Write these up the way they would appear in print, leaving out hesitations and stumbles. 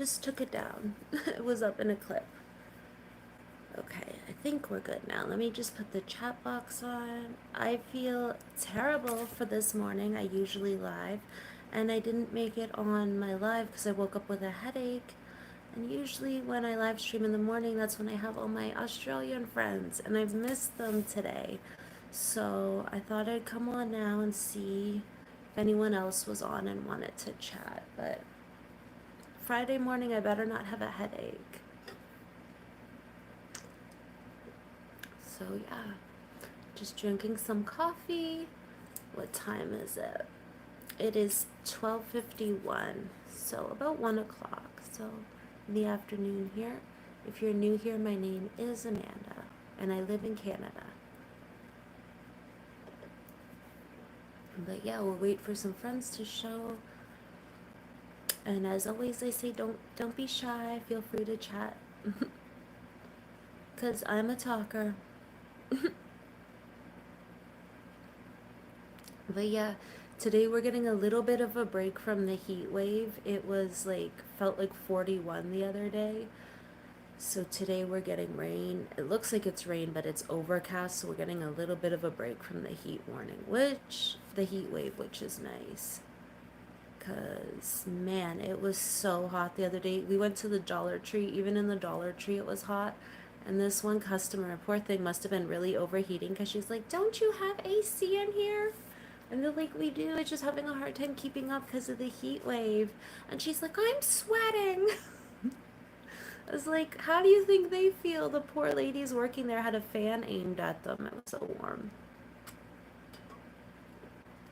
just took it down. It was up in a clip. Okay, I think we're good now. Let me just put the chat box on. I feel terrible for this morning. I usually live, and I didn't make it on my live because I woke up with a headache. And usually when I live stream in the morning, that's when I have all my Australian friends, and I've missed them today. So I thought I'd come on now and see if anyone else was on and wanted to chat. But Friday morning, I better not have a headache. So yeah, just drinking some coffee. What time is it? It is 12:51, so about 1 o'clock. So in the afternoon here. If you're new here, my name is Amanda, and I live in Canada. But yeah, we'll wait for some friends to show. And as always, I say don't be shy. Feel free to chat, cause I'm a talker. But yeah, today we're getting a little bit of a break from the heat wave. It was like felt like 41 the other day. So today we're getting rain. It looks like it's rain, but it's overcast, so we're getting a little bit of a break from the heat warning, which the heat wave, which is nice. Cause man, it was so hot the other day. We went to the Dollar Tree. Even in the Dollar Tree, it was hot. And this one customer, poor thing, must have been really overheating because she's like, "Don't you have AC in here?" And they're like, "We do. It's just having a hard time keeping up because of the heat wave." And she's like, "I'm sweating." I was like, "How do you think they feel?" The poor ladies working there had a fan aimed at them. It was so warm.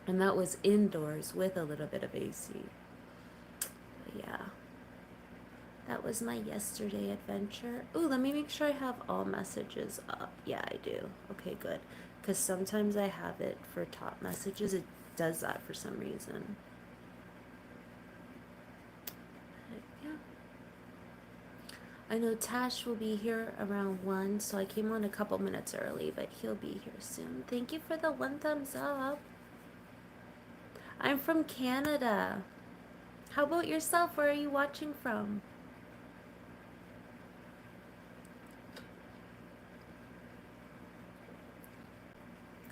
And that was indoors with a little bit of AC. But yeah, that was my yesterday adventure. Ooh, let me make sure I have all messages up. Yeah, I do. Okay, good. Because sometimes I have it for top messages. It does that for some reason. Yeah. I know Tash will be here around 1, so I came on a couple minutes early, but he'll be here soon. Thank you for the 1 thumbs up. I'm from Canada. How about yourself? Where are you watching from?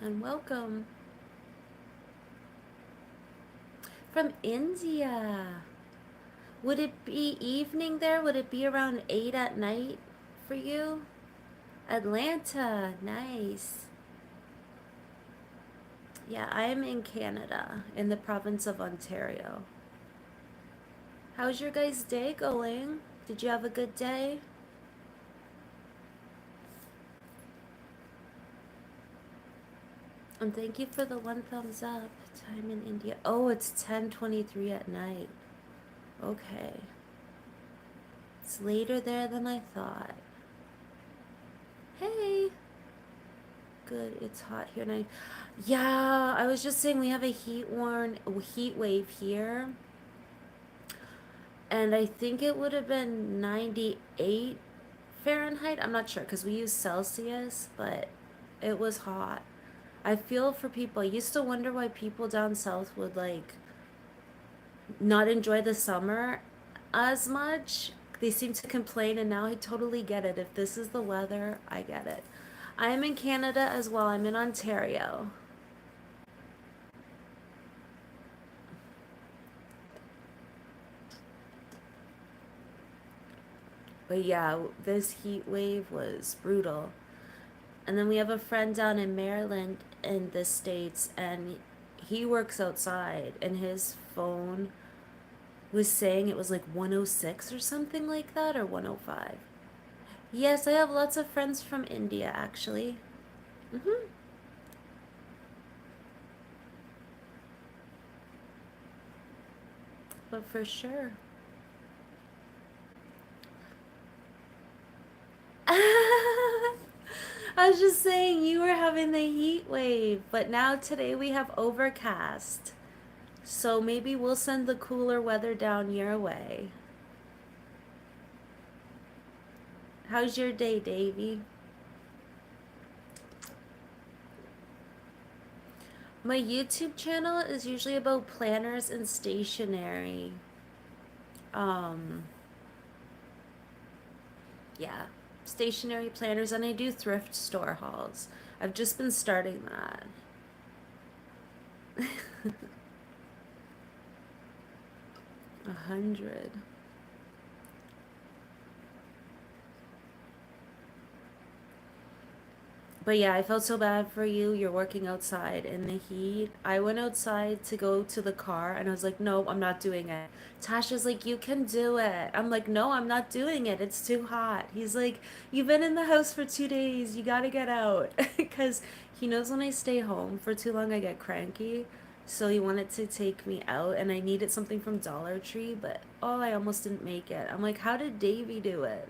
And welcome. From India. Would it be evening there? Would it be around 8 at night for you? Atlanta. Nice. Yeah, I am in Canada, in the province of Ontario. How's your guys' day going? Did you have a good day? And thank you for the 1 thumbs up. Time in India. Oh, it's 10:23 at night. Okay. It's later there than I thought. Hey. Good. It's hot here and yeah, I was just saying we have a heat wave here. And I think it would have been 98 Fahrenheit. I'm not sure because we use Celsius, but it was hot. I feel for people. I used to wonder why people down south would like not enjoy the summer as much. They seem to complain, and now I totally get it. If this is the weather, I get it. I am in Canada as well. I'm in Ontario. But yeah, this heat wave was brutal. And then we have a friend down in Maryland in the States, and he works outside, and his phone was saying it was like 106 or something like that, or 105. Yes, I have lots of friends from India, actually. Mm-hmm. But for sure. I was just saying you were having the heat wave, but now today we have overcast. So maybe we'll send the cooler weather down your way. How's your day, Davy? My YouTube channel is usually about planners and stationery. Um, Yeah, stationery planners, and I do thrift store hauls. I've just been starting that. 100. But yeah, I felt so bad for you. You're working outside in the heat. I went outside to go to the car and I was like, no, I'm not doing it. Tasha's like, you can do it. I'm like, no, I'm not doing it. It's too hot. He's like, you've been in the house for 2 days. You gotta get out. Because he knows when I stay home for too long, I get cranky. So he wanted to take me out and I needed something from Dollar Tree, but oh, I almost didn't make it. I'm like, how did Davy do it?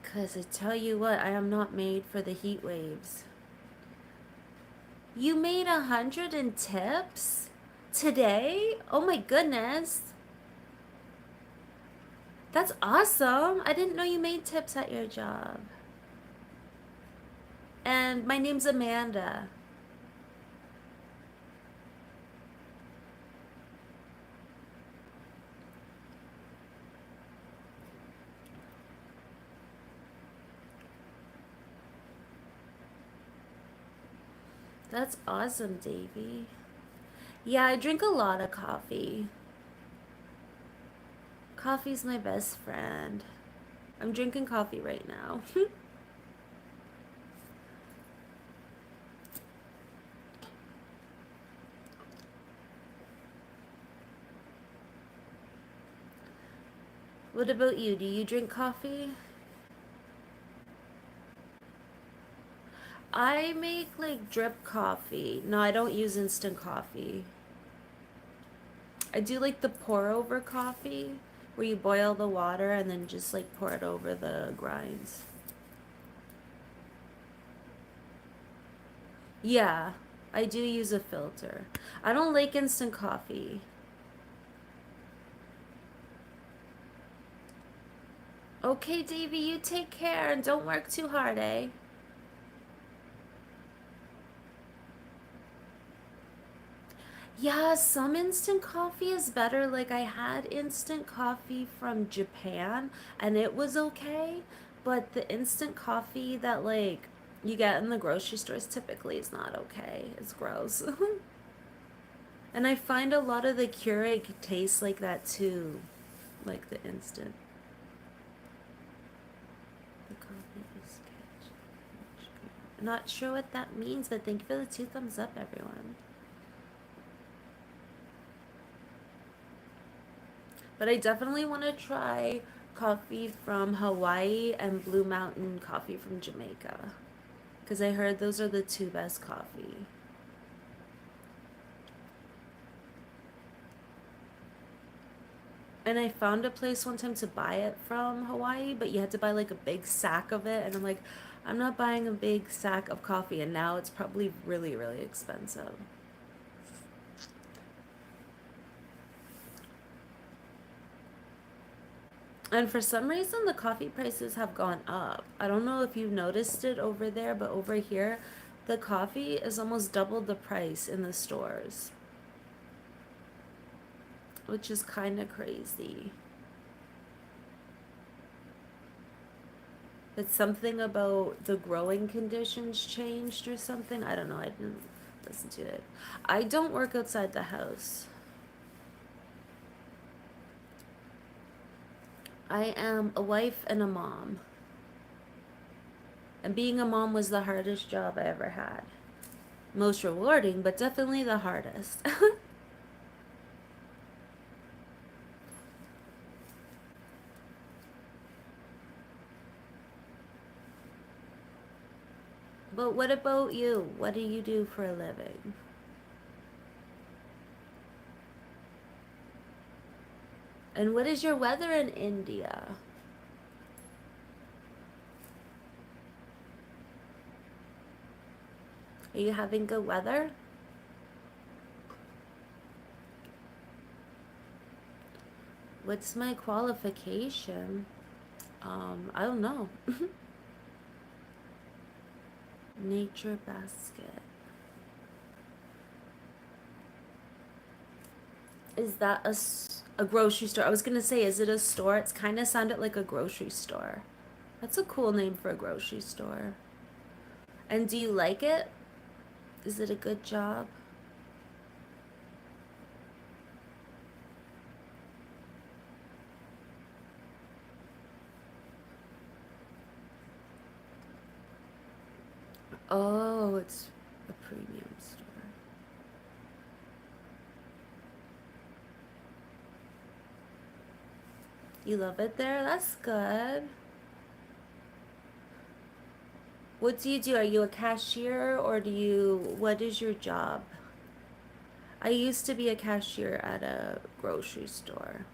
Because I tell you what, I am not made for the heat waves. You made 100 in tips today? Oh my goodness. That's awesome. I didn't know you made tips at your job. And my name's Amanda. That's awesome, Davy. Yeah, I drink a lot of coffee. Coffee's my best friend. I'm drinking coffee right now. What about you? Do you drink coffee? I make like drip coffee. No, I don't use instant coffee. I do like the pour over coffee where you boil the water and then just like pour it over the grinds. Yeah, I do use a filter. I don't like instant coffee. Okay, Davy, you take care and don't work too hard, eh? Yeah, some instant coffee is better. Like I had instant coffee from Japan and it was okay, but the instant coffee that like you get in the grocery stores typically is not okay. It's gross. And I find a lot of the Keurig tastes like that too, like the instant. The coffee is catch. Not sure what that means, but thank you for the 2 thumbs up, everyone. But I definitely want to try coffee from Hawaii and Blue Mountain coffee from Jamaica. Because I heard those are the two best coffee. And I found a place one time to buy it from Hawaii, but you had to buy like a big sack of it. And I'm like, I'm not buying a big sack of coffee. And now it's probably really, really expensive. And for some reason, the coffee prices have gone up. I don't know if you've noticed it over there, but over here, the coffee is almost double the price in the stores, which is kind of crazy. It's something about the growing conditions changed or something. I don't know. I didn't listen to it. I don't work outside the house. I am a wife and a mom. And being a mom was the hardest job I ever had. Most rewarding, but definitely the hardest. But what about you? What do you do for a living? And what is your weather in India? Are you having good weather? What's my qualification? I don't know. Nature basket. Is that a grocery store? I was gonna say, is it a store? It's kind of sounded like a grocery store. That's a cool name for a grocery store. And do you like it? Is it a good job? Oh, it's a premium store. You love it there? That's good. What do you do? Are you a cashier or what is your job? I used to be a cashier at a grocery store.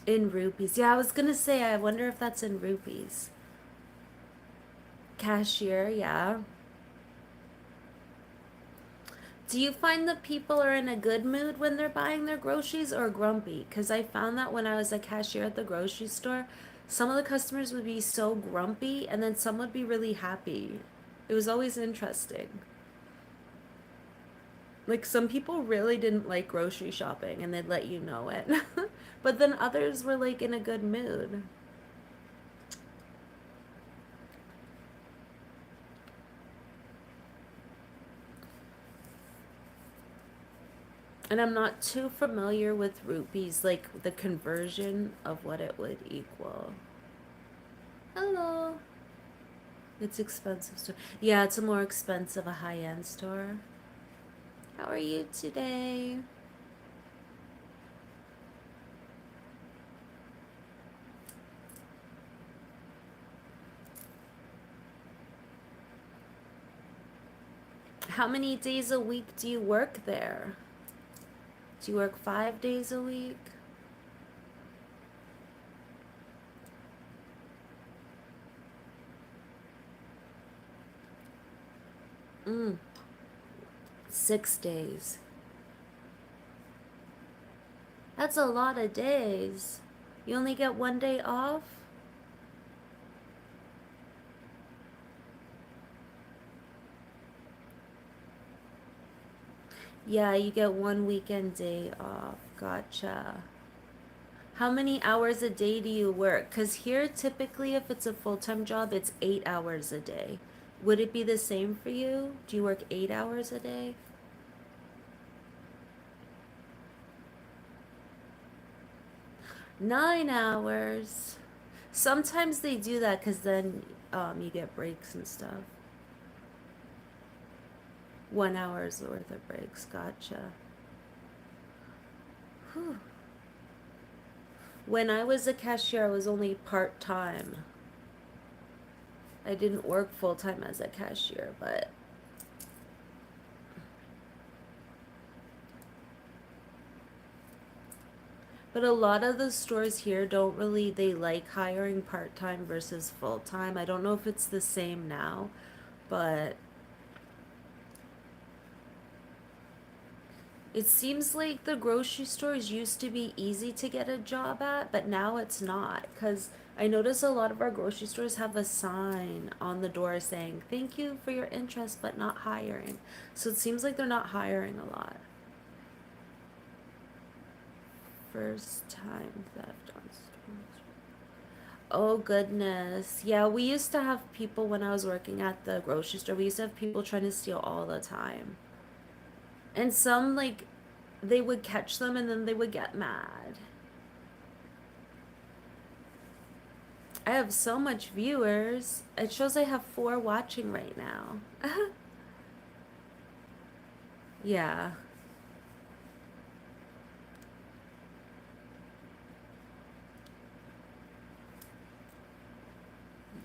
In rupees. Yeah, I was gonna say, I wonder if that's in rupees. Cashier, yeah. Do you find that people are in a good mood when they're buying their groceries or grumpy? Because I found that when I was a cashier at the grocery store, some of the customers would be so grumpy and then some would be really happy. It was always interesting. Like some people really didn't like grocery shopping and they'd let you know it. But then others were like in a good mood. And I'm not too familiar with rupees, like the conversion of what it would equal. Hello. It's expensive store. Yeah, it's a more expensive, a high-end store. How are you today? How many days a week do you work there? Do you work 5 days a week? Mm, 6 days. That's a lot of days. You only get 1 day off? Yeah, you get one weekend day off. Gotcha. How many hours a day do you work? Because here, typically, if it's a full-time job, it's 8 hours a day. Would it be the same for you? Do you work 8 hours a day? 9 hours. Sometimes they do that because then you get breaks and stuff. 1 hour's worth of breaks. Gotcha. Whew. When I was a cashier, I was only part-time. I didn't work full-time as a cashier, but a lot of the stores here don't really, they like hiring part-time versus full-time. I don't know if it's the same now, but it seems like the grocery stores used to be easy to get a job at, but now it's not. Because I notice a lot of our grocery stores have a sign on the door saying, thank you for your interest, but not hiring. So it seems like they're not hiring a lot. First time theft on stores. Oh goodness. Yeah, we used to have people when I was working at the grocery store, we used to have people trying to steal all the time. And some, like, they would catch them and then they would get mad. I have so much viewers. It shows I have 4 watching right now. Yeah.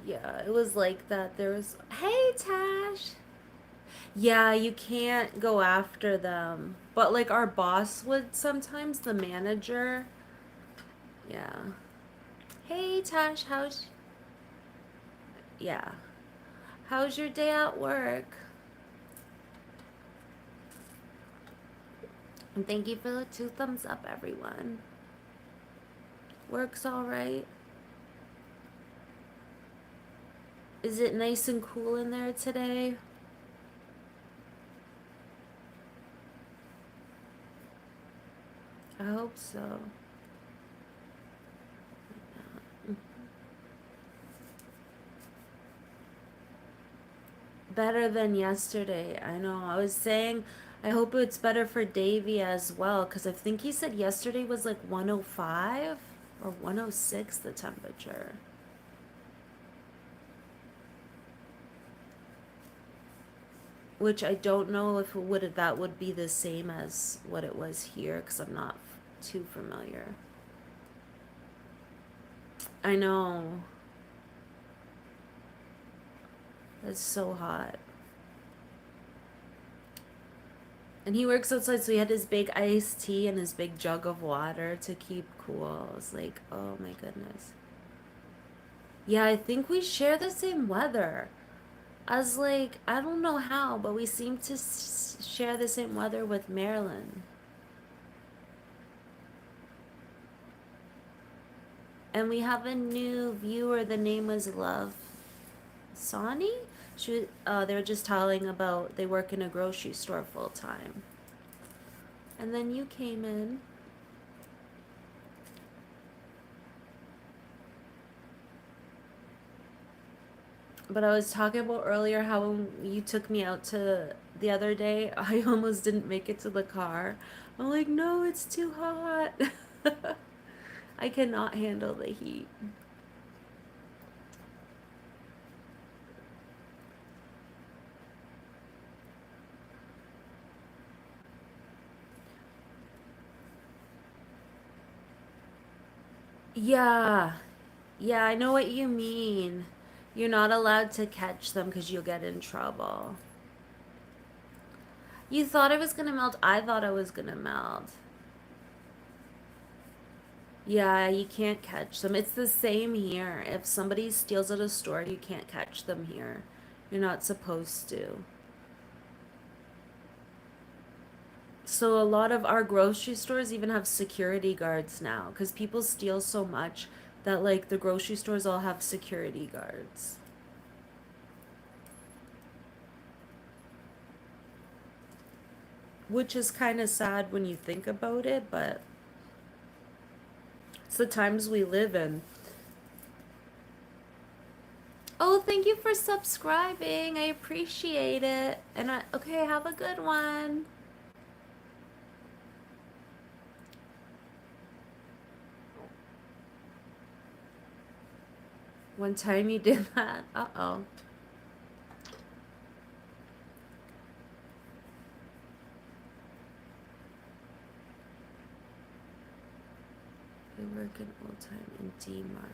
Yeah, it was like that. There was, hey, Tash. Yeah, you can't go after them. But like our boss would sometimes, the manager. Yeah. Hey, Tash, yeah. How's your day at work? And thank you for the 2 thumbs up, everyone. Work's all right. Is it nice and cool in there today? I hope so. Better than yesterday. I know. I was saying I hope it's better for Davy as well because I think he said yesterday was like 105 or 106 the temperature. Which I don't know if that would be the same as what it was here because I'm not too familiar. I know. It's so hot. And he works outside, so he had his big iced tea and his big jug of water to keep cool. I was like, oh my goodness. Yeah, I think we share the same weather. As like, I don't know how, but we seem to share the same weather with Maryland. And we have a new viewer. The name was Love Sani. They were just telling about they work in a grocery store full time. And then you came in. But I was talking about earlier how when you took me out to the other day, I almost didn't make it to the car. I'm like, no, it's too hot. I cannot handle the heat. Yeah, yeah, I know what you mean. You're not allowed to catch them because you'll get in trouble. You thought I was gonna melt. I thought I was gonna melt. Yeah, you can't catch them. It's the same here. If somebody steals at a store, you can't catch them here. You're not supposed to. So a lot of our grocery stores even have security guards now because people steal so much that like the grocery stores all have security guards. Which is kind of sad when you think about it, but it's the times we live in. Oh, thank you for subscribing. I appreciate it. Okay, have a good one. One time you did that. Uh-oh. We work in old time in D-Mart.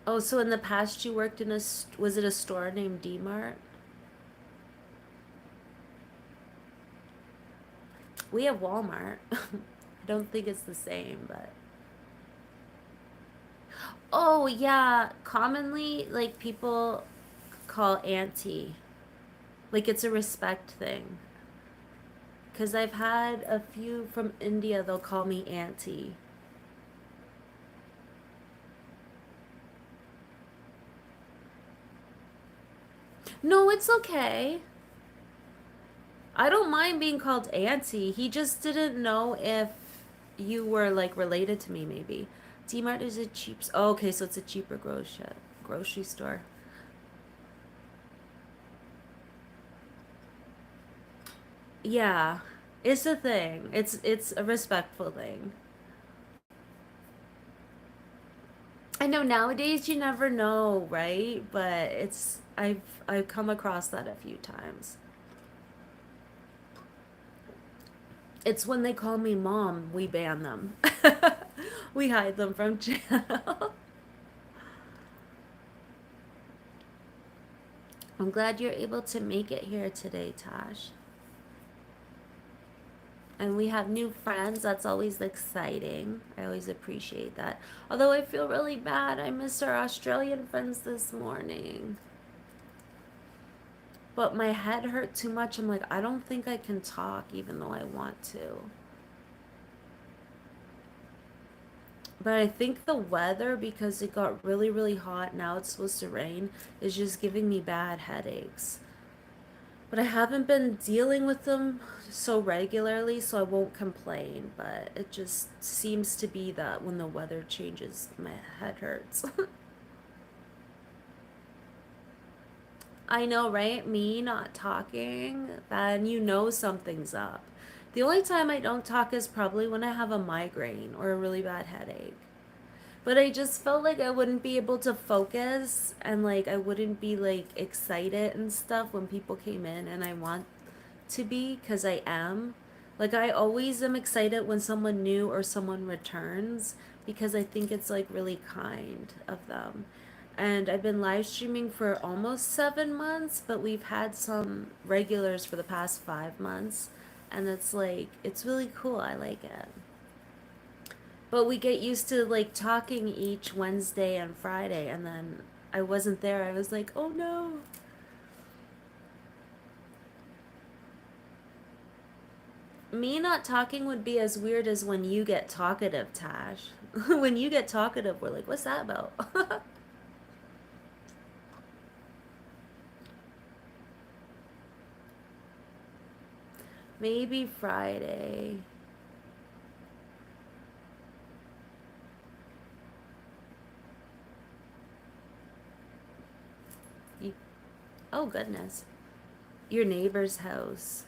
Oh, so in the past you worked in was it a store named D-Mart? We have Walmart. I don't think it's the same, but oh yeah, commonly like people call auntie. Like it's a respect thing. Cuz I've had a few from India, they'll call me auntie. No, it's okay. I don't mind being called auntie. He just didn't know if you were like related to me maybe. D-Mart is a cheap oh, okay, so it's a cheaper grocery store. Yeah. It's a thing. It's a respectful thing. I know nowadays you never know, right? But I've come across that a few times. It's when they call me mom, we ban them. We hide them from channel. I'm glad you're able to make it here today, Tash. And we have new friends. That's always exciting. I always appreciate that. Although I feel really bad. I missed our Australian friends this morning. But my head hurt too much. I'm like, I don't think I can talk even though I want to. But I think the weather, because it got really, really hot, now it's supposed to rain, is just giving me bad headaches. But I haven't been dealing with them so regularly, so I won't complain. But it just seems to be that when the weather changes, my head hurts. I know, right? Me not talking, then you know something's up. The only time I don't talk is probably when I have a migraine or a really bad headache. But I just felt like I wouldn't be able to focus and like I wouldn't be like excited and stuff when people came in, and I want to be because I am. Like I always am excited when someone new or someone returns because I think it's like really kind of them. And I've been live streaming for almost 7 months, but we've had some regulars for the past 5 months. And it's like, it's really cool. I like it. But we get used to like talking each Wednesday and Friday, and then I wasn't there. I was like, oh no. Me not talking would be as weird as when you get talkative, Tash. When you get talkative, we're like, what's that about? Maybe Friday. You, oh, goodness. Your neighbor's house.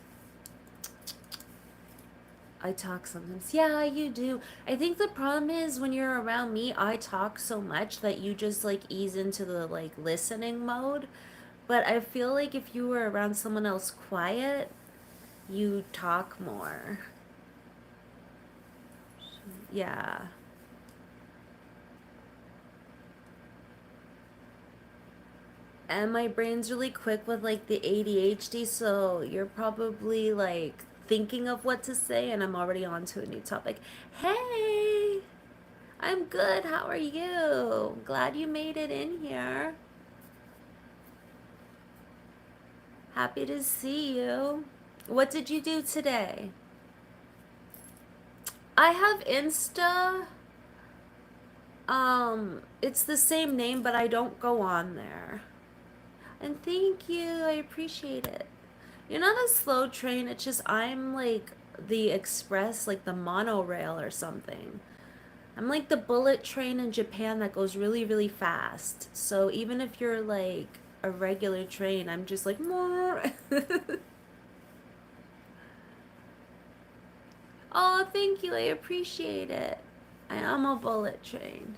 I talk sometimes. Yeah, you do. I think the problem is when you're around me, I talk so much that you just like ease into the like listening mode. But I feel like if you were around someone else quiet, you talk more. Yeah. And my brain's really quick with like the ADHD, so you're probably like thinking of what to say, and I'm already on to a new topic. Hey, I'm good. How are you? Glad you made it in here. Happy to see you. What did you do today? I have Insta. It's the same name, but I don't go on there. And thank you. I appreciate it. You're not a slow train. It's just I'm like the express, like the monorail or something. I'm like the bullet train in Japan that goes really, really fast. So even if you're like a regular train, I'm just like more. Oh, thank you. I appreciate it. I am a bullet train.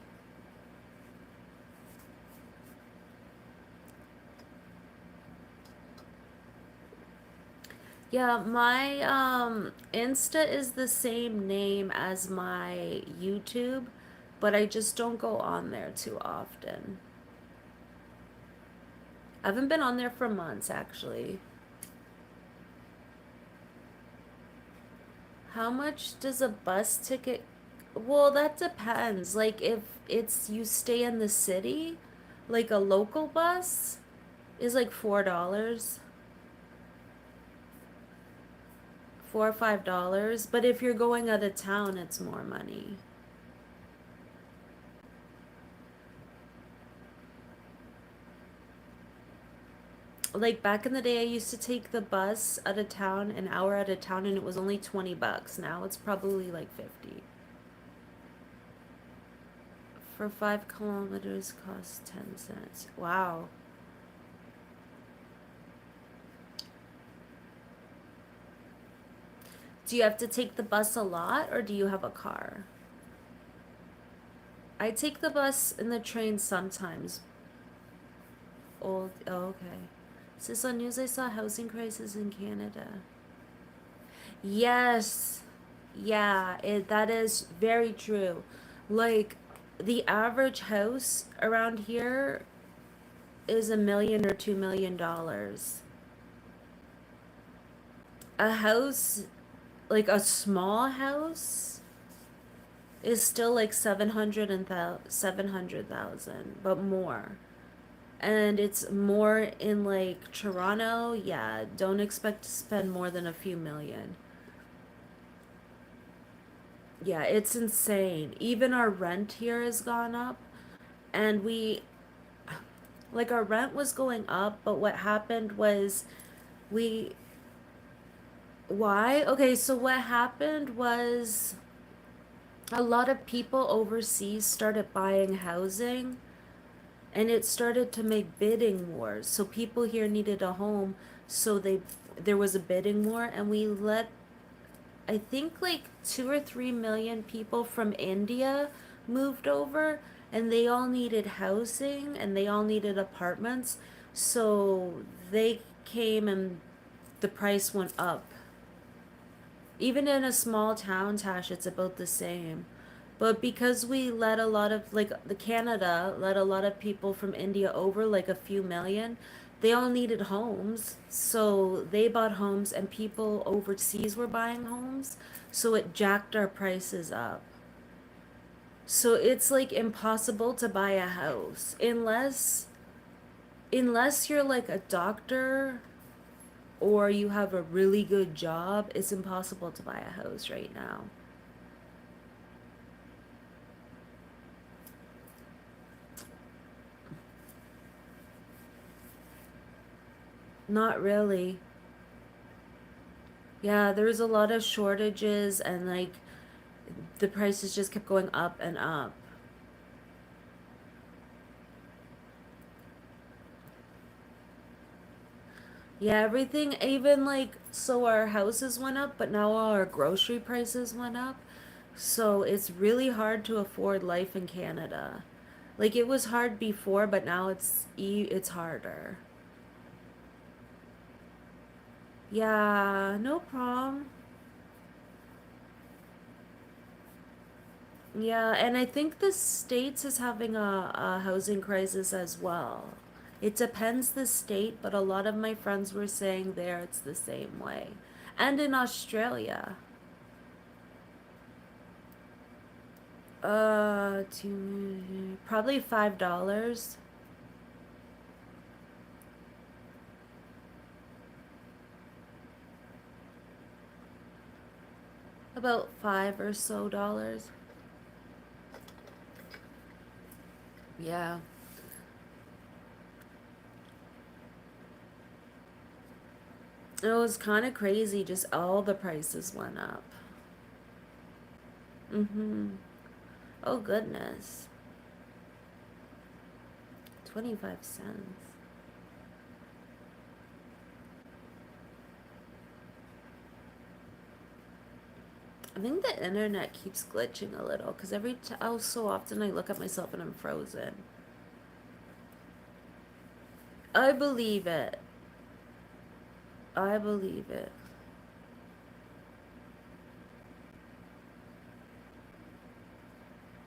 Yeah, my Insta is the same name as my YouTube, but I just don't go on there too often. I haven't been on there for months actually. How much does a bus ticket? Well, that depends. Like if it's you stay in the city, like a local bus is like $4, $4 or $5. But if you're going out of town, it's more money. Like back in the day, I used to take the bus out of town, an hour out of town, and it was only $20. Now it's probably like 50. For 5 kilometers, costs 10 cents. Wow. Do you have to take the bus a lot, or do you have a car? I take the bus and the train sometimes. Okay. Is on news? I saw housing crisis in Canada. Yes. Yeah, that is very true. Like, the average house around here is $1 million or $2 million. A house, like a small house, is still like 700,000, but more. And it's more in like Toronto. Yeah, don't expect to spend more than a few million. Yeah, it's insane. Even our rent here has gone up, and like, our rent was going up, but what happened was we, why? Okay, so what happened was a lot of people overseas started buying housing, and it started to make bidding wars. So people here needed a home, so there was a bidding war, and we let, I think, like 2 or 3 million people from India moved over, and they all needed housing and they all needed apartments. So they came and the price went up. Even in a small town, Tash, it's about the same. But because we let a lot of, like, the Canada let a lot of people from India over, like a few million, they all needed homes. So they bought homes and people overseas were buying homes. So it jacked our prices up. So it's like impossible to buy a house unless you're like a doctor or you have a really good job, it's impossible to buy a house right now. Not really. Yeah, there was a lot of shortages and like the prices just kept going up and up. Yeah, everything, even like, so our houses went up, but now all our grocery prices went up. So it's really hard to afford life in Canada. Like, it was hard before, but now it's harder. Yeah, no problem. Yeah, and I think the States is having a housing crisis as well. It depends the state, but a lot of my friends were saying there it's the same way. And in Australia. Probably $5. About five or so dollars. Yeah. It was kind of crazy, just all the prices went up. Mm-hmm. Oh, goodness. 25 cents. I think the internet keeps glitching a little because oh, so often I look at myself and I'm frozen. I believe it. I believe it.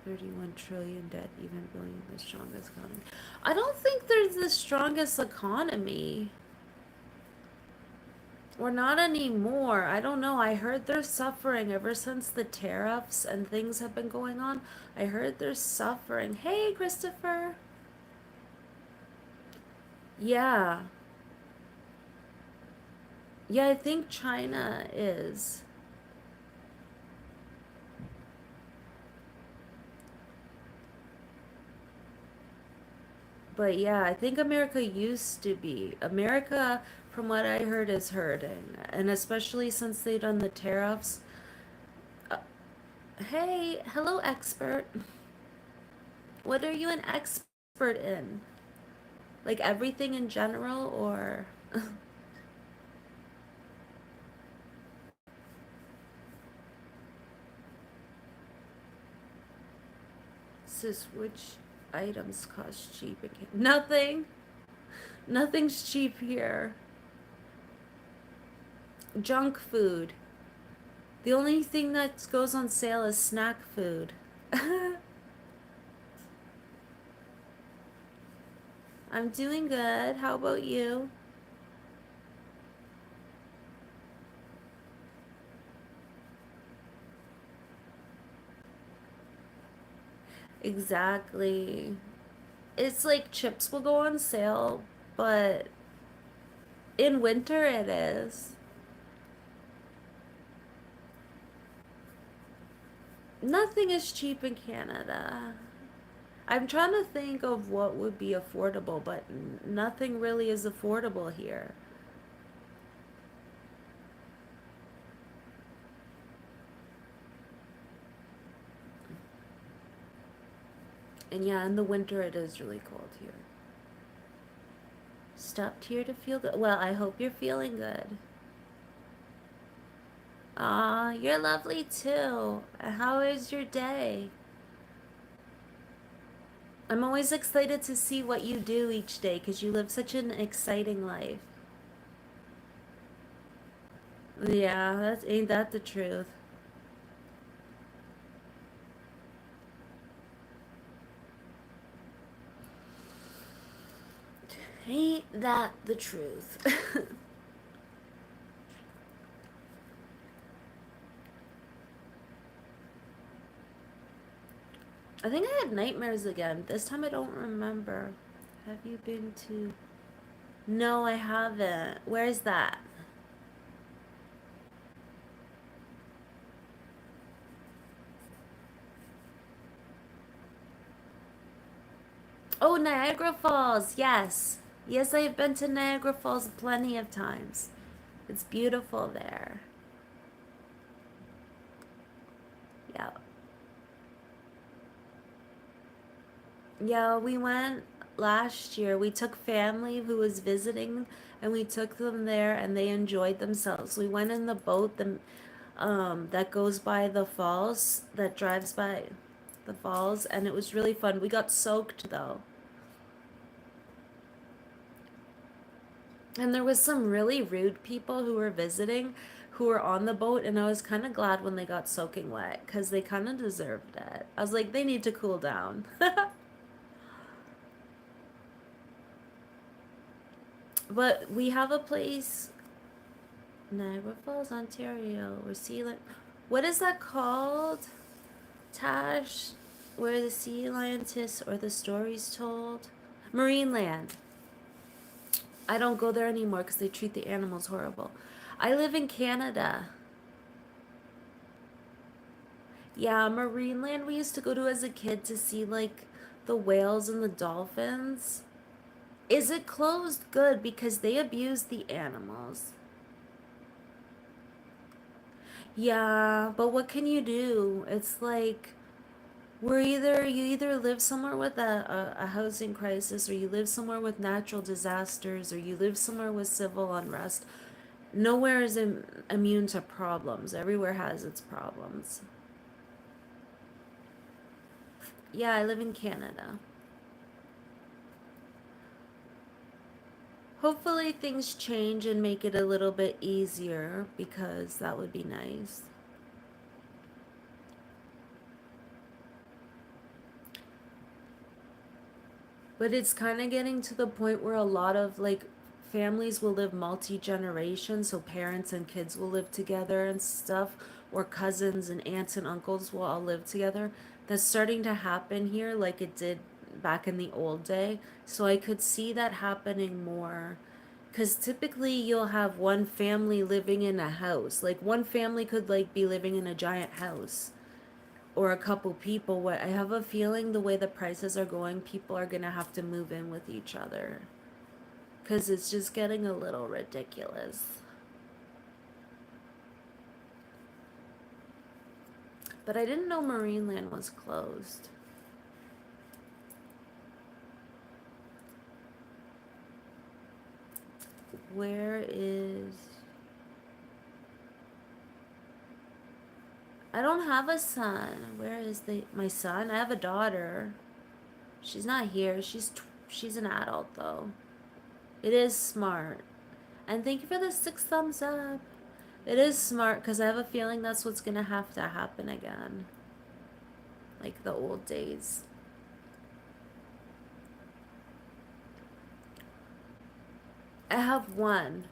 31 trillion debt, even billion, the strongest economy. I don't think there's the strongest economy. Or not anymore. I don't know. I heard they're suffering ever since the tariffs and things have been going on. I heard they're suffering. Hey, Christopher. Yeah. Yeah, I think China is. But yeah, I think America used to be. America, from what I heard, is hurting. And especially since they've done the tariffs. Uh, hey, hello, expert. What are you an expert in? Like everything in general, or sis, which items cost cheap? Nothing. Nothing's cheap here. Junk food. The only thing that goes on sale is snack food. I'm doing good. How about you? Exactly. It's like chips will go on sale, but in winter it is. Nothing is cheap in Canada. I'm trying to think of what would be affordable, but nothing really is affordable here. And yeah, in the winter it is really cold here. Stopped here to feel good. Well, I hope you're feeling good. Aw, you're lovely too. How is your day? I'm always excited to see what you do each day because you live such an exciting life. Yeah, that's ain't that the truth? Ain't that the truth? I think I had nightmares again. This time I don't remember. Have you been to? No, I haven't. Where's that? Oh, Niagara Falls. Yes. Yes, I've been to Niagara Falls plenty of times. It's beautiful there. Yeah. Yeah, we went last year. We took family who was visiting and we took them there and they enjoyed themselves. We went in the boat that goes by the falls, that drives by the falls, and it was really fun. We got soaked though. And there was some really rude people who were visiting who were on the boat and I was kind of glad when they got soaking wet cuz they kind of deserved it. I was like they need to cool down. But we have a place, Niagara Falls, Ontario, or Sea Lion. What is that called? Tash, where the sea lion tis or the stories told? Marine Land. I don't go there anymore because they treat the animals horrible. I live in Canada. Yeah, Marine Land we used to go to as a kid to see like the whales and the dolphins. Is it closed? Good because they abuse the animals. Yeah, but what can you do? It's like we're either you either live somewhere with a housing crisis or you live somewhere with natural disasters or you live somewhere with civil unrest. Nowhere is immune to problems. Everywhere has its problems. Yeah, I live in Canada. Hopefully things change and make it a little bit easier because that would be nice. But it's kind of getting to the point where a lot of like families will live multi-generation, so parents and kids will live together and stuff, or cousins and aunts and uncles will all live together. That's starting to happen here like it did back in the old day. So I could see that happening more. Because typically you'll have one family living in a house. Like one family could like be living in a giant house or a couple people. What I have a feeling the way the prices are going, people are gonna have to move in with each other because it's just getting a little ridiculous. But I didn't know Marineland was closed. Where is? I don't have a son. Where is my son? I have a daughter. She's not here. She's an adult though. It is smart. And thank you for the 6 thumbs up. It is smart because I have a feeling that's what's gonna have to happen again. Like the old days. I have one.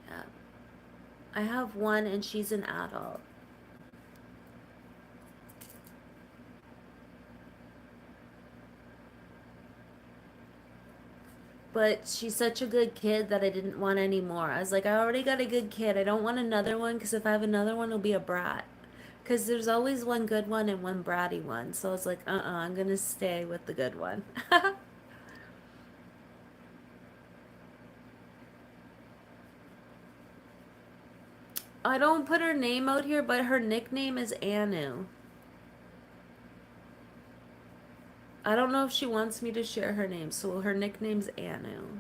Yeah. I have one and she's an adult. But she's such a good kid that I didn't want any more. I was like, I already got a good kid. I don't want another one because if I have another one, it'll be a brat. Because there's always one good one and one bratty one. So I was like, I'm going to stay with the good one. I don't put her name out here, but her nickname is Anu. I don't know if she wants me to share her name, so her nickname's Anu.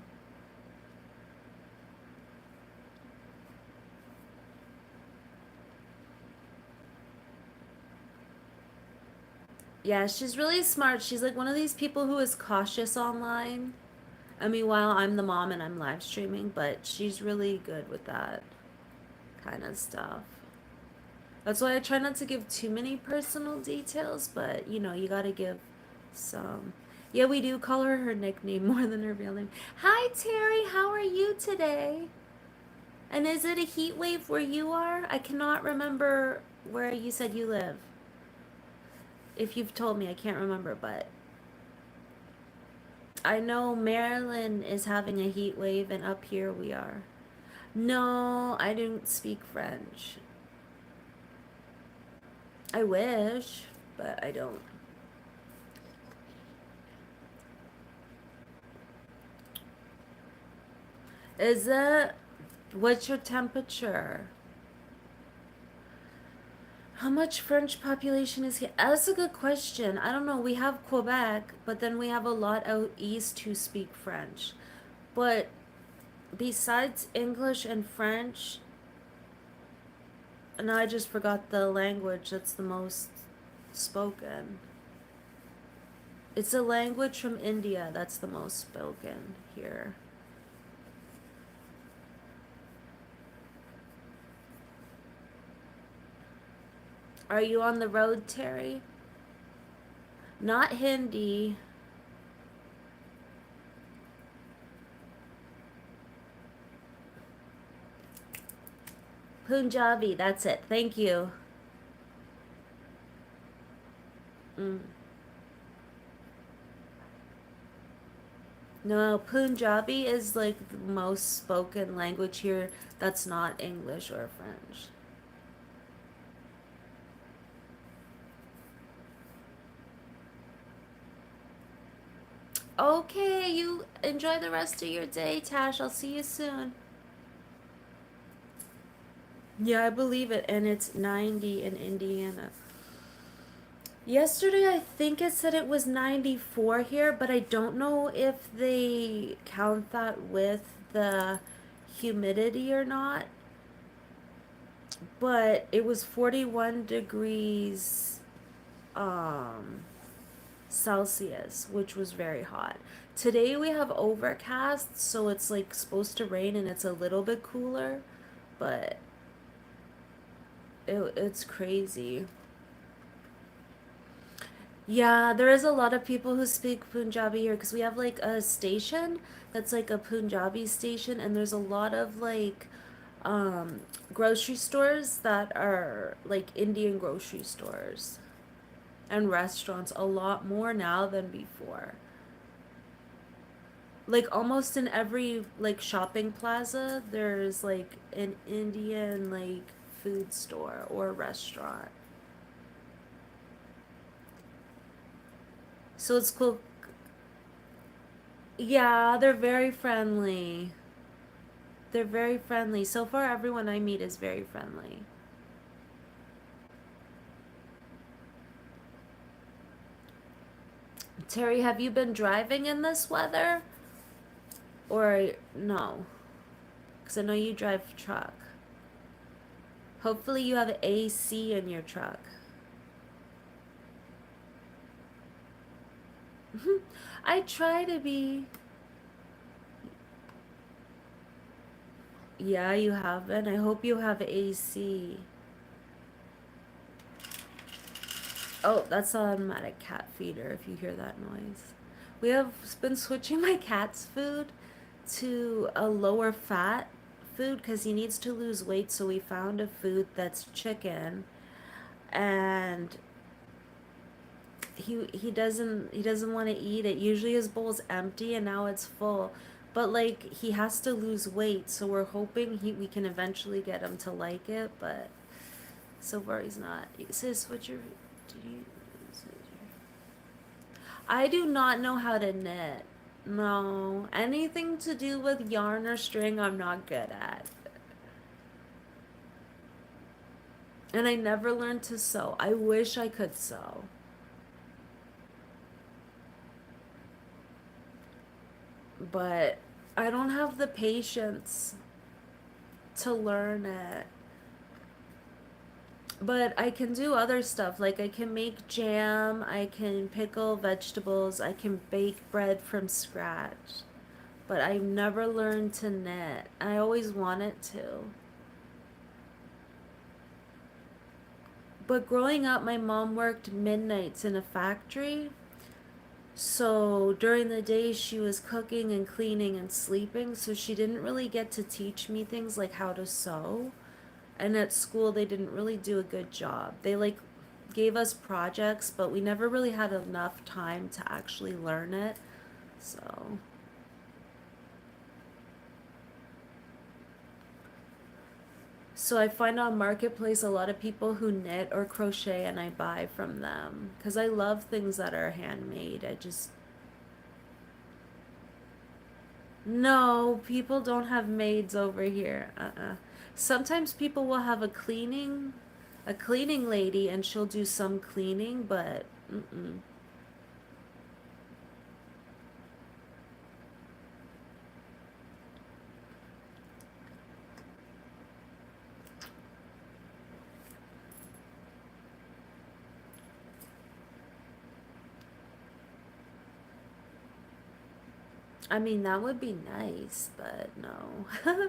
Yeah, she's really smart. She's like one of these people who is cautious online. I mean, while I'm the mom and I'm live streaming, but she's really good with that kind of stuff. That's why I try not to give too many personal details, but you know, you gotta give some. Yeah, we do call her her nickname more than her real name. Hi, Terry, how are you today? And is it a heat wave where you are? I cannot remember where you said you live. If you've told me, I can't remember, but I know Maryland is having a heat wave, and up here we are. No, I don't speak French. I wish, but I don't. Is it? What's your temperature? How much French population is here? That's a good question. I don't know. We have Quebec, but then we have a lot out east who speak French. But besides English and French, and I just forgot the language that's the most spoken. It's a language from India that's the most spoken here. Are you on the road, Terry? Not Hindi. Punjabi, that's it. Thank you. Mm. No, Punjabi is like the most spoken language here that's not English or French. Okay, you enjoy the rest of your day, Tash. I'll see you soon. Yeah, I believe it, and it's 90 in Indiana. Yesterday, I think it said it was 94 here, but I don't know if they count that with the humidity or not. But it was 41 degrees um, Celsius, which was very hot. Today we have overcast, so it's like supposed to rain and it's a little bit cooler, but it's crazy. Yeah, there is a lot of people who speak Punjabi here because we have like a station that's like a Punjabi station, and there's a lot of like um, grocery stores that are like Indian grocery stores and restaurants a lot more now than before. Like almost in every like shopping plaza, there's like an Indian like food store or restaurant. So it's cool. Yeah, they're very friendly. They're very friendly. So far, everyone I meet is very friendly. Terry, have you been driving in this weather? Or no? Because I know you drive truck. Hopefully, you have AC in your truck. I try to be. Yeah, you haven't. I hope you have AC. Oh, that's an automatic cat feeder if you hear that noise. We have been switching my cat's food to a lower fat food because he needs to lose weight, so we found a food that's chicken, and he doesn't want to eat it. Usually his bowl's empty and now it's full. but like he has to lose weight, so we're hoping we can eventually get him to like it, but so far he's not. Sis, what's your did you I do not know how to knit. No. Anything to do with yarn or string I'm not good at. And I never learned to sew. I wish I could sew. But I don't have the patience to learn it. But I can do other stuff. Like I can make jam, I can pickle vegetables, I can bake bread from scratch. But I've never learned to knit. I always wanted to. But growing up, my mom worked midnights in a factory. So during the day, she was cooking and cleaning and sleeping. So she didn't really get to teach me things like how to sew. And at school, they didn't really do a good job. They like gave us projects, but we never really had enough time to actually learn it. So So I find on Marketplace a lot of people who knit or crochet and I buy from them because I love things that are handmade. I just no, people don't have maids over here. Sometimes people will have a cleaning lady and she'll do some cleaning, but mm-mm. I mean, that would be nice, but no.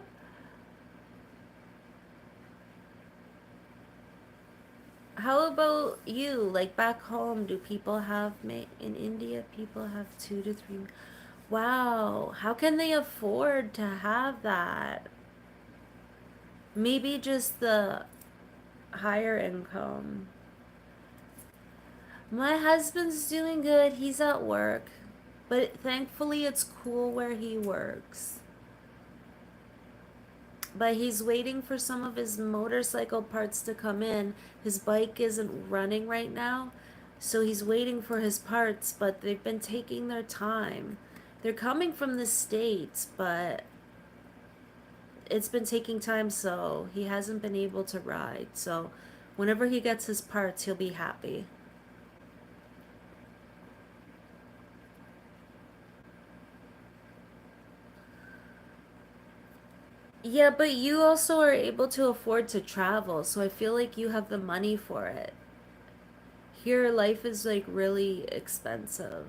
How about you? Like back home, do people have in India, people have 2 to 3. Wow, how can they afford to have that? Maybe just the higher income. My husband's doing good. He's at work. But thankfully, it's cool where he works. But he's waiting for some of his motorcycle parts to come in. His bike isn't running right now. So he's waiting for his parts, but they've been taking their time. They're coming from the States, but it's been taking time, so he hasn't been able to ride. So whenever he gets his parts, he'll be happy. Yeah, but you also are able to afford to travel, so I feel like you have the money for it. Here, life is like really expensive,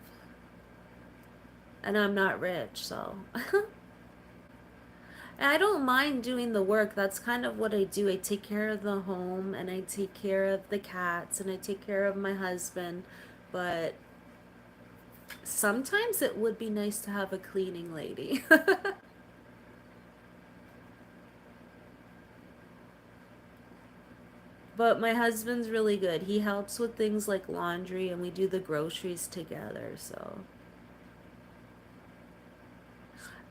and I'm not rich, so. And I don't mind doing the work. That's kind of what I do. I take care of the home, and I take care of the cats, and I take care of my husband. But sometimes it would be nice to have a cleaning lady. But my husband's really good. He helps with things like laundry and we do the groceries together. So,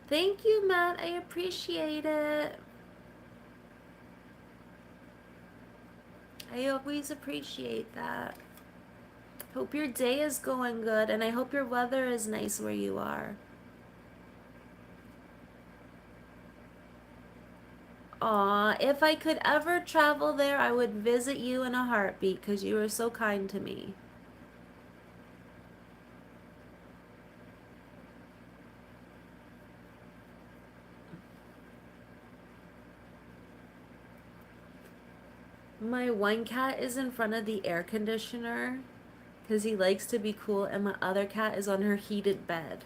thank you, Matt. I appreciate it. I always appreciate that. Hope your day is going good and I hope your weather is nice where you are. Aw, if I could ever travel there, I would visit you in a heartbeat because you were so kind to me. My one cat is in front of the air conditioner because he likes to be cool, and my other cat is on her heated bed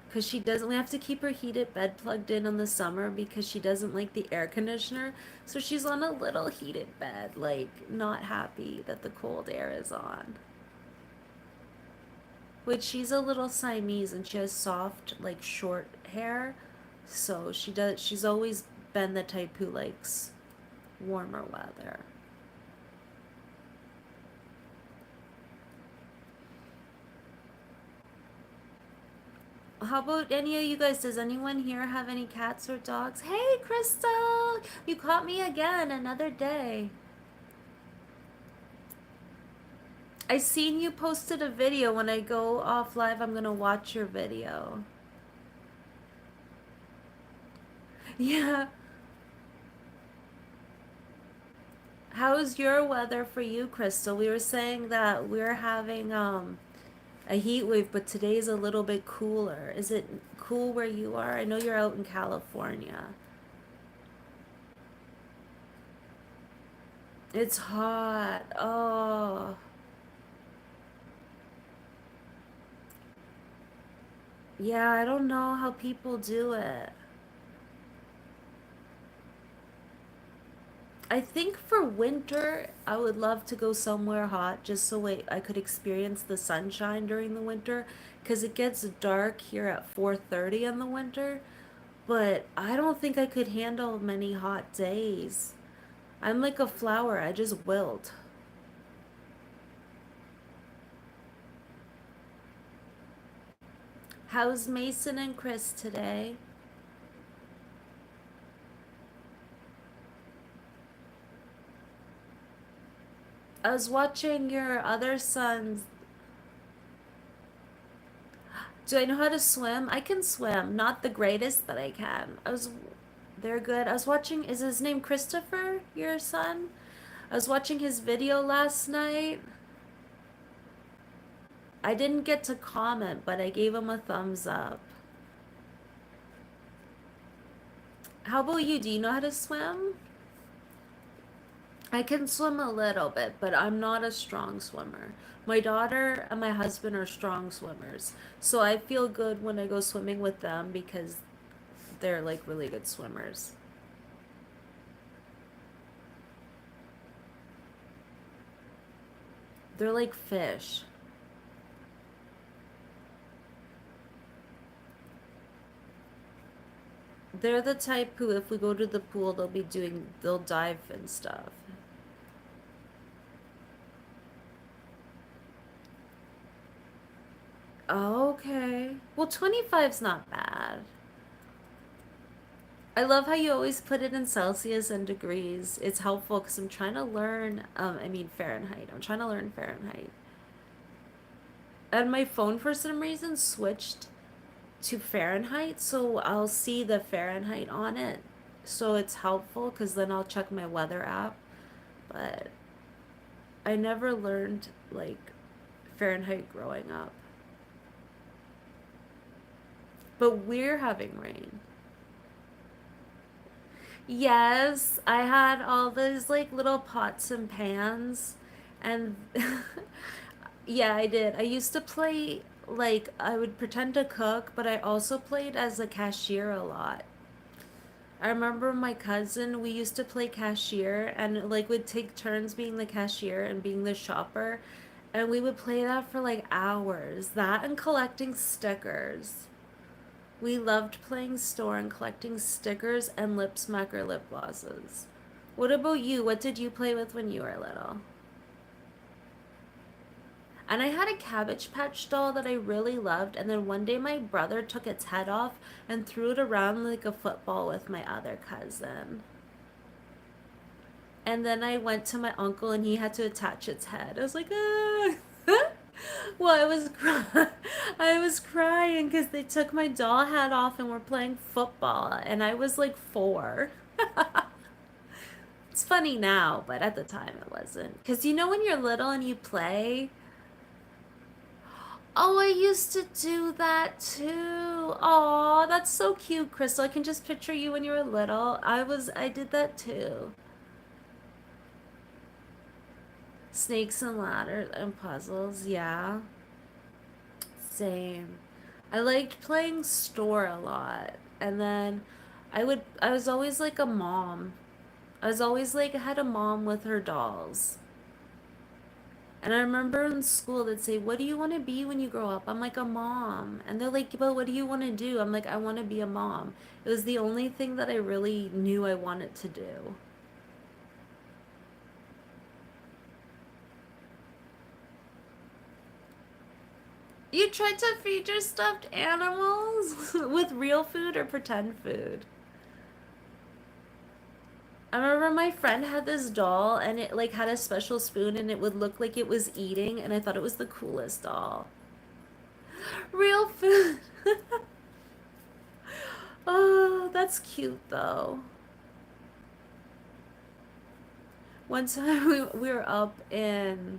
because she doesn't. We have to keep her heated bed plugged in the summer because she doesn't like the air conditioner. So she's on a little heated bed, like not happy that the cold air is on. Which she's a little Siamese and she has soft, like short hair. So she's always been the type who likes warmer weather. How about any of you guys? Does anyone here have any cats or dogs? Hey, Crystal! You caught me again, another day. I seen you posted a video. When I go off live, I'm gonna watch your video. Yeah. How's your weather for you, Crystal? We were saying that we're having a heat wave, but today's a little bit cooler. Is it cool where you are? I know you're out in California. It's hot. Oh. Yeah, I don't know how people do it. I think for winter, I would love to go somewhere hot just so I could experience the sunshine during the winter because it gets dark here at 4:30 in the winter, but I don't think I could handle many hot days. I'm like a flower, I just wilt. How's Mason and Chris today? I was watching your other sons. Do I know how to swim? I can swim. Not the greatest, but I can. They're good. I was watching, is his name Christopher, your son? I was watching his video last night. I didn't get to comment, but I gave him a thumbs up. How about you? Do you know how to swim? I can swim a little bit, but I'm not a strong swimmer. My daughter and my husband are strong swimmers, so I feel good when I go swimming with them because they're like really good swimmers. They're like fish. They're the type who, if we go to the pool, they'll dive and stuff. Okay. Well, 25's not bad. I love how you always put it in Celsius and degrees. It's helpful because I'm trying to learn, I mean Fahrenheit. I'm trying to learn Fahrenheit. And my phone, for some reason, switched to Fahrenheit, so I'll see the Fahrenheit on it. So it's helpful because then I'll check my weather app. But I never learned like Fahrenheit growing up. But we're having rain. Yes, I had all those like little pots and pans and yeah, I did. I used to play like I would pretend to cook, but I also played as a cashier a lot. I remember my cousin, we used to play cashier and like would take turns being the cashier and being the shopper, and we would play that for like hours. That and collecting stickers. We loved playing store and collecting stickers and lip smacker lip glosses. What about you? What did you play with when you were little? And I had a Cabbage Patch doll that I really loved, and then one day my brother took its head off and threw it around like a football with my other cousin. And then I went to my uncle and he had to attach its head. I was like, ah. Well, I was crying because they took my doll hat off and were playing football, and I was like 4. It's funny now, but at the time it wasn't. Because you know when you're little and you play. Oh, I used to do that too. Oh, that's so cute, Crystal. I can just picture you when you were little. I did that too. Snakes and ladders and puzzles, yeah. Same. I liked playing store a lot. And then I was always like a mom. I was always like, I had a mom with her dolls. And I remember in school they'd say, what do you want to be when you grow up? I'm like, a mom. And they're like, but what do you want to do? I'm like, I want to be a mom. It was the only thing that I really knew I wanted to do. You tried to feed your stuffed animals with real food or pretend food? I remember my friend had this doll and it like had a special spoon and it would look like it was eating and I thought it was the coolest doll. Real food. Oh, that's cute though. One time we were up in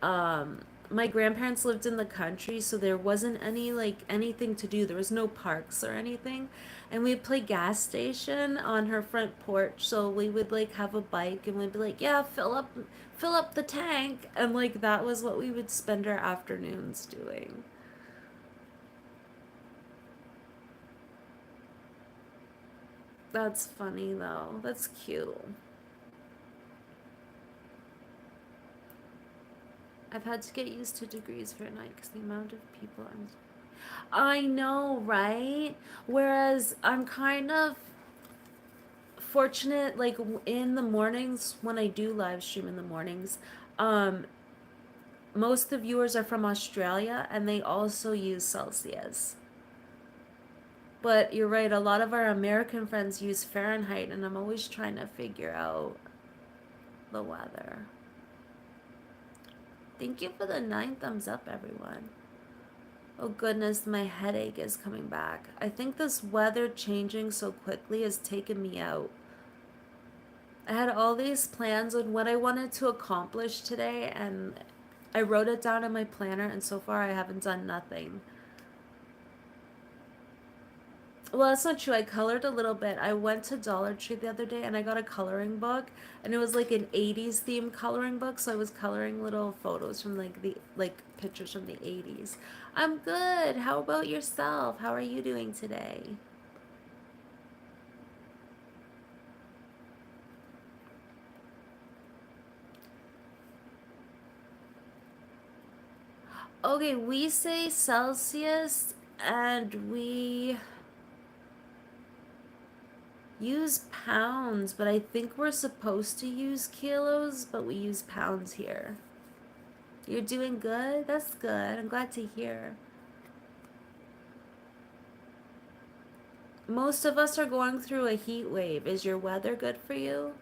um my grandparents lived in the country, so there wasn't any like anything to do. There was no parks or anything. And we'd play gas station on her front porch. So we would like have a bike and we'd be like, yeah, fill up the tank. And like that was what we would spend our afternoons doing. That's funny though. That's cute. I've had to get used to degrees Fahrenheit because the amount of people I know, right? Whereas I'm kind of fortunate, like in the mornings when I do live stream in the mornings, um, most of the viewers are from Australia and they also use Celsius. But you're right, a lot of our American friends use Fahrenheit, and I'm always trying to figure out the weather. Thank you for the 9 thumbs up, everyone. Oh goodness, my headache is coming back. I think this weather changing so quickly has taken me out. I had all these plans on what I wanted to accomplish today, and I wrote it down in my planner, and so far I haven't done nothing. Well, that's not true. I colored a little bit. I went to Dollar Tree the other day and I got a coloring book, and it was like an 80s themed coloring book, so I was coloring little photos from like the like pictures from the 80s. I'm good. How about yourself? How are you doing today? Okay, we say Celsius and we use pounds, but I think we're supposed to use kilos, but we use pounds here. You're doing good? That's good. I'm glad to hear. Most of us are going through a heat wave. Is your weather good for you?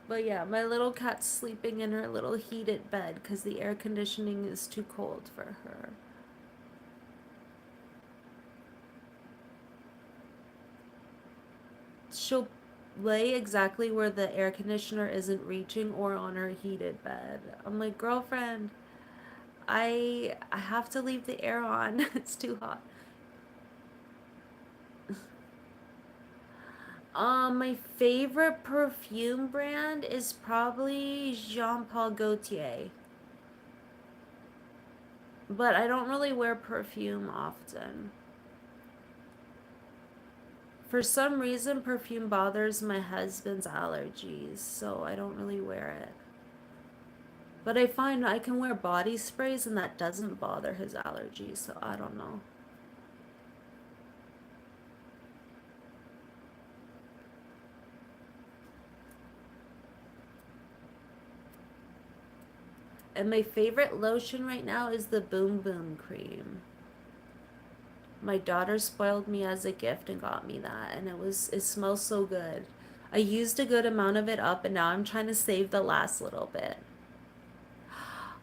But yeah, my little cat's sleeping in her little heated bed because the air conditioning is too cold for her. She'll lay exactly where the air conditioner isn't reaching or on her heated bed. I'm like, girlfriend, I have to leave the air on. It's too hot. My favorite perfume brand is probably Jean Paul Gaultier. But I don't really wear perfume often. For some reason, perfume bothers my husband's allergies, so I don't really wear it. But I find I can wear body sprays and that doesn't bother his allergies, so I don't know. And my favorite lotion right now is the Boom Boom Cream. My daughter spoiled me as a gift and got me that, and it smells so good. I used a good amount of it up and now I'm trying to save the last little bit.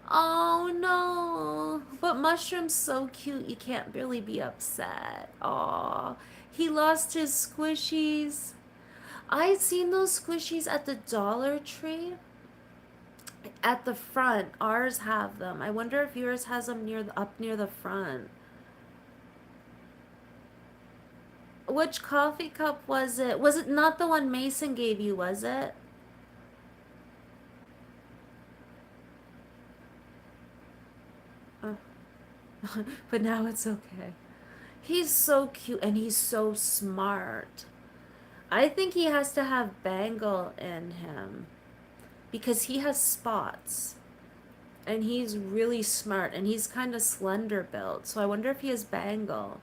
Oh no. But Mushroom's so cute, you can't really be upset. Aw. He lost his squishies. I'd seen those squishies at the Dollar Tree. At the front. Ours have them. I wonder if yours has them up near the front. Which coffee cup was it? Was it not the one Mason gave you, was it? Oh. But now it's okay. He's so cute and he's so smart. I think he has to have Bengal in him because he has spots and he's really smart and he's kind of slender built. So I wonder if he has Bengal.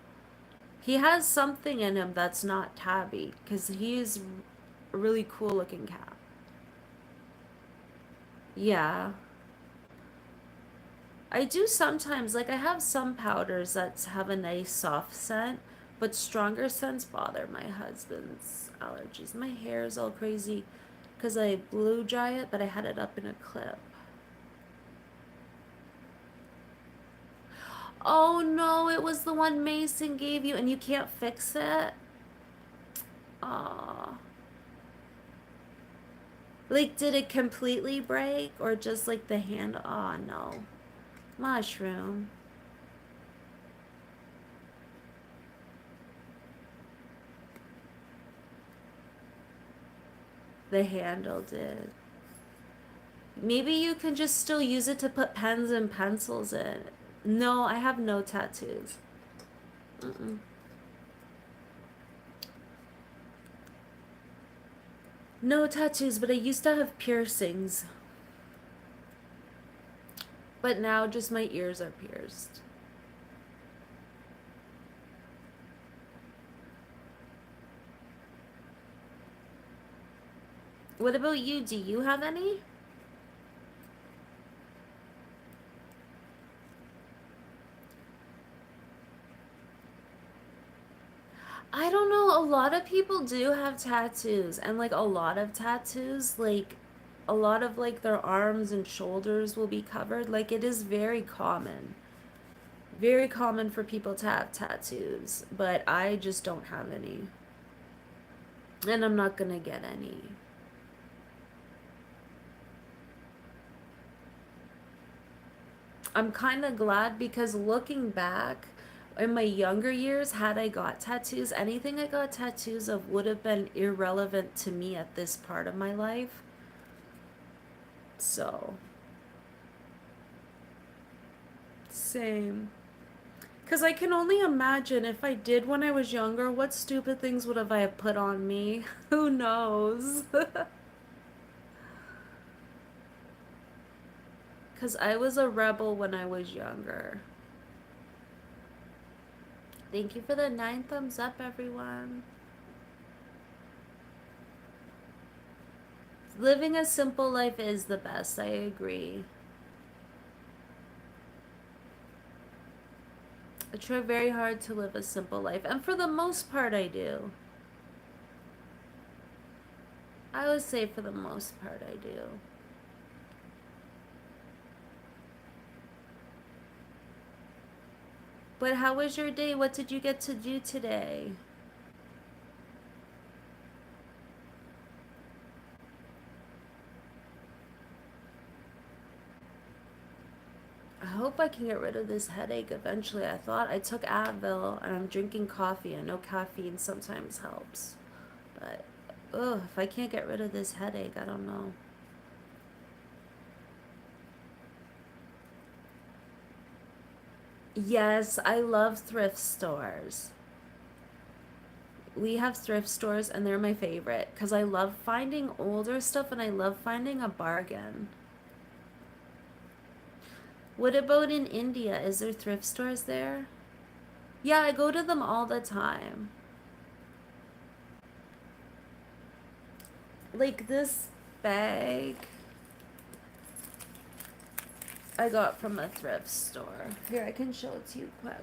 He has something in him that's not Tabby because he's a really cool looking cat. Yeah. I do sometimes, like, I have some powders that have a nice soft scent, but stronger scents bother my husband's allergies. My hair is all crazy because I blew dry it, but I had it up in a clip. Oh no, it was the one Mason gave you and you can't fix it? Aw. Like, did it completely break or just like the hand? Aw, no. Mushroom. The handle did. Maybe you can just still use it to put pens and pencils in. No, I have no tattoos. Mm-mm. No tattoos, but I used to have piercings. But now just my ears are pierced. What about you? Do you have any? I don't know. A lot of people do have tattoos, and like a lot of tattoos, like a lot of like their arms and shoulders will be covered. Like it is very common. Very common for people to have tattoos, but I just don't have any. And I'm not gonna get any. I'm kind of glad because looking back, in my younger years, had I got tattoos, anything I got tattoos of would have been irrelevant to me at this part of my life. So, same. Because I can only imagine if I did when I was younger, what stupid things would have I put on me? Who knows? Because I was a rebel when I was younger. Thank you for the 9 thumbs up, everyone. Living a simple life is the best, I agree. I try very hard to live a simple life, and for the most part, I do. I would say for the most part, I do. But how was your day? What did you get to do today? I hope I can get rid of this headache eventually. I thought I took Advil and I'm drinking coffee. I know caffeine sometimes helps, but ugh, if I can't get rid of this headache, I don't know. Yes, I love thrift stores. We have thrift stores and they're my favorite because I love finding older stuff and I love finding a bargain. What about in India? Is there thrift stores there? Yeah, I go to them all the time. Like this bag I got from a thrift store. Here, I can show it to you quick.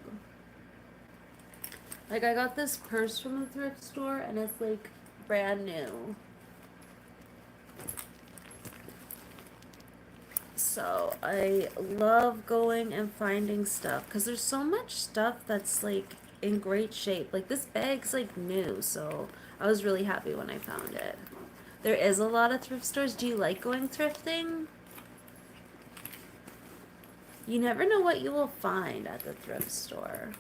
Like I got this purse from the thrift store and it's like brand new. So I love going and finding stuff because there's so much stuff that's like in great shape. Like this bag's like new, so I was really happy when I found it. There is a lot of thrift stores. Do you like going thrifting? You never know what you will find at the thrift store.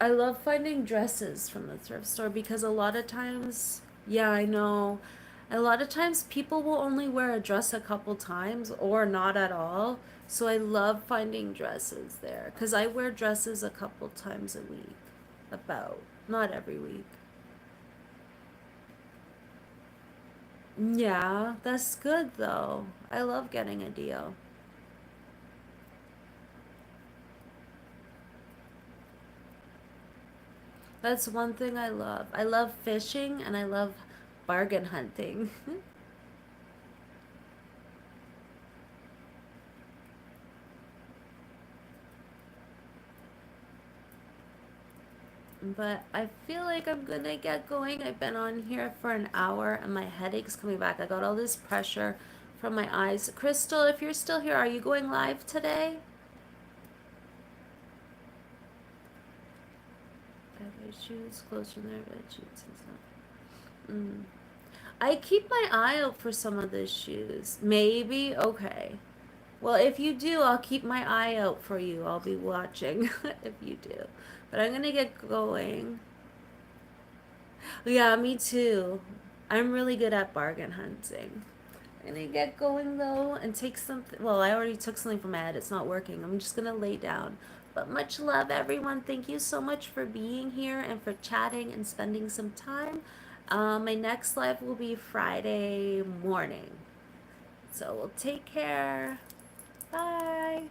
I love finding dresses from the thrift store because a lot of times, yeah, I know. A lot of times people will only wear a dress a couple times or not at all. So I love finding dresses there because I wear dresses a couple times a week. About, not every week. Yeah, that's good though. I love getting a deal. That's one thing I love. I love fishing and I love bargain hunting. But I feel like I'm gonna get going. I've been on here for an hour and my headache's coming back. I got all this pressure from my eyes. Crystal, if you're still here, are you going live today? Shoes, clothes from there, bed sheets and stuff. Mm. I keep my eye out for some of the shoes. Maybe? Okay. Well, if you do, I'll keep my eye out for you. I'll be watching if you do. But I'm gonna get going. Yeah, me too. I'm really good at bargain hunting. I'm gonna get going though and take something. Well, I already took something from my head. It's not working. I'm just gonna lay down. But much love, everyone. Thank you so much for being here and for chatting and spending some time. My next live will be Friday morning. So we'll take care. Bye.